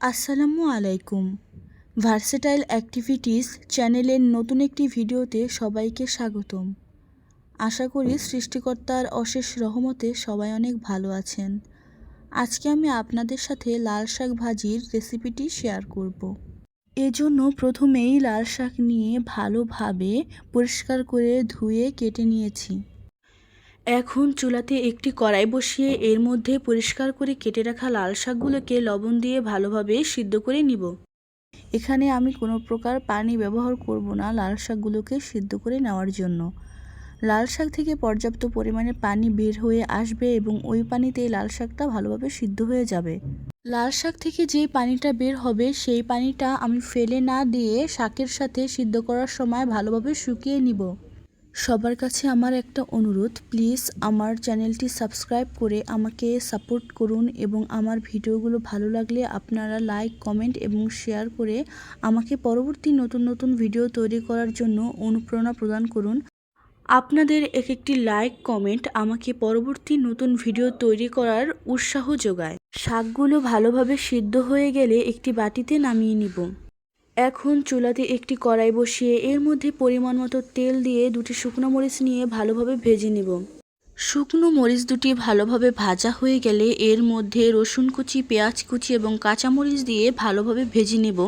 আসসালামু আলাইকুম। Versatile activities চ্যানেলের নতুন একটি ভিডিওতে সবাইকে স্বাগতম। আশা করি সৃষ্টিকর্তার অশেষ রহমতে সবাই অনেক ভালো আছেন। আজকে আমি আপনাদের সাথে লাল শাক ভাজির রেসিপিটি শেয়ার করব। এজন্য প্রথমেই লাল শাক নিয়ে ভালোভাবে পরিষ্কার করে ধুয়ে কেটে নিয়েছি। এখন চুলাতে একটি কড়াই বসিয়ে এর মধ্যে পরিষ্কার করে কেটে রাখা লাল শাকগুলোকে লবণ দিয়ে ভালোভাবে সিদ্ধ করে নিব। এখানে আমি কোনো প্রকার পানি ব্যবহার করব না লাল শাকগুলোকে সিদ্ধ করে নেওয়ার জন্য। লাল শাক থেকে পর্যাপ্ত পরিমাণে পানি বের হয়ে আসবে এবং ওই পানিতেই লাল শাকটা ভালোভাবে সিদ্ধ হয়ে যাবে। লাল শাক থেকে যেই পানিটা বের হবে সেই পানিটা আমি ফেলে না দিয়ে শাকের সাথে সিদ্ধ করার সময় ভালোভাবে শুকিয়ে নিব। সবার কাছে আমার একটা অনুরোধ, প্লিজ আমার চ্যানেলটি সাবস্ক্রাইব করে আমাকে সাপোর্ট করুন এবং আমার ভিডিওগুলো ভালো লাগলে আপনারা লাইক, কমেন্ট এবং শেয়ার করে আমাকে পরবর্তী নতুন নতুন ভিডিও তৈরি করার জন্য অনুপ্রেরণা প্রদান করুন। আপনাদের একটি লাইক, কমেন্ট আমাকে পরবর্তী নতুন ভিডিও তৈরি করার উৎসাহ যোগায়। শাকগুলো ভালোভাবে সিদ্ধ হয়ে গেলে একটি বাটিতে নামিয়ে নিব। এখন চুলাতে একটি কড়াই বসিয়ে এর মধ্যে পরিমাণ মতো তেল দিয়ে দুটি শুকনো মরিচ নিয়ে ভালোভাবে ভেজে নিব। শুকনো মরিচ দুটি ভালোভাবে ভাজা হয়ে গেলে এর মধ্যে রসুন কুচি, পেঁয়াজ কুচি এবং কাঁচামরিচ দিয়ে ভালোভাবে ভেজে নেব।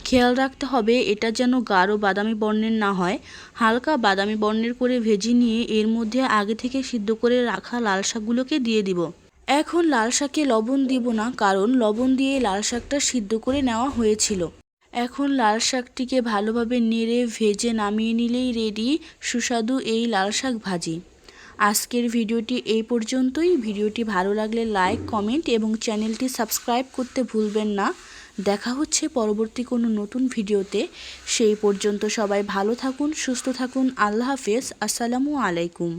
খেয়াল রাখতে হবে এটা যেন গাঢ় বাদামি বর্ণের না হয়। হালকা বাদামি বর্ণের করে ভেজে নিয়ে এর মধ্যে আগে থেকে সিদ্ধ করে রাখা লাল শাকগুলোকে দিয়ে দিব। এখন লাল শাকে লবণ দিব না, কারণ লবণ দিয়ে লাল শাকটা সিদ্ধ করে নেওয়া হয়েছিল। এখন লাল শাকটিকে ভালোভাবে নেড়ে ভেজে নামিয়ে নিলেই রেডি সুস্বাদু এই লাল শাক ভাজি। আজকের ভিডিওটি এই পর্যন্তই। ভিডিওটি ভালো লাগলে লাইক, কমেন্ট এবং চ্যানেলটি সাবস্ক্রাইব করতে ভুলবেন না। দেখা হচ্ছে পরবর্তী কোনো নতুন ভিডিওতে। সেই পর্যন্ত সবাই ভালো থাকুন, সুস্থ থাকুন। আল্লাহ হাফেজ। আসসালামু আলাইকুম।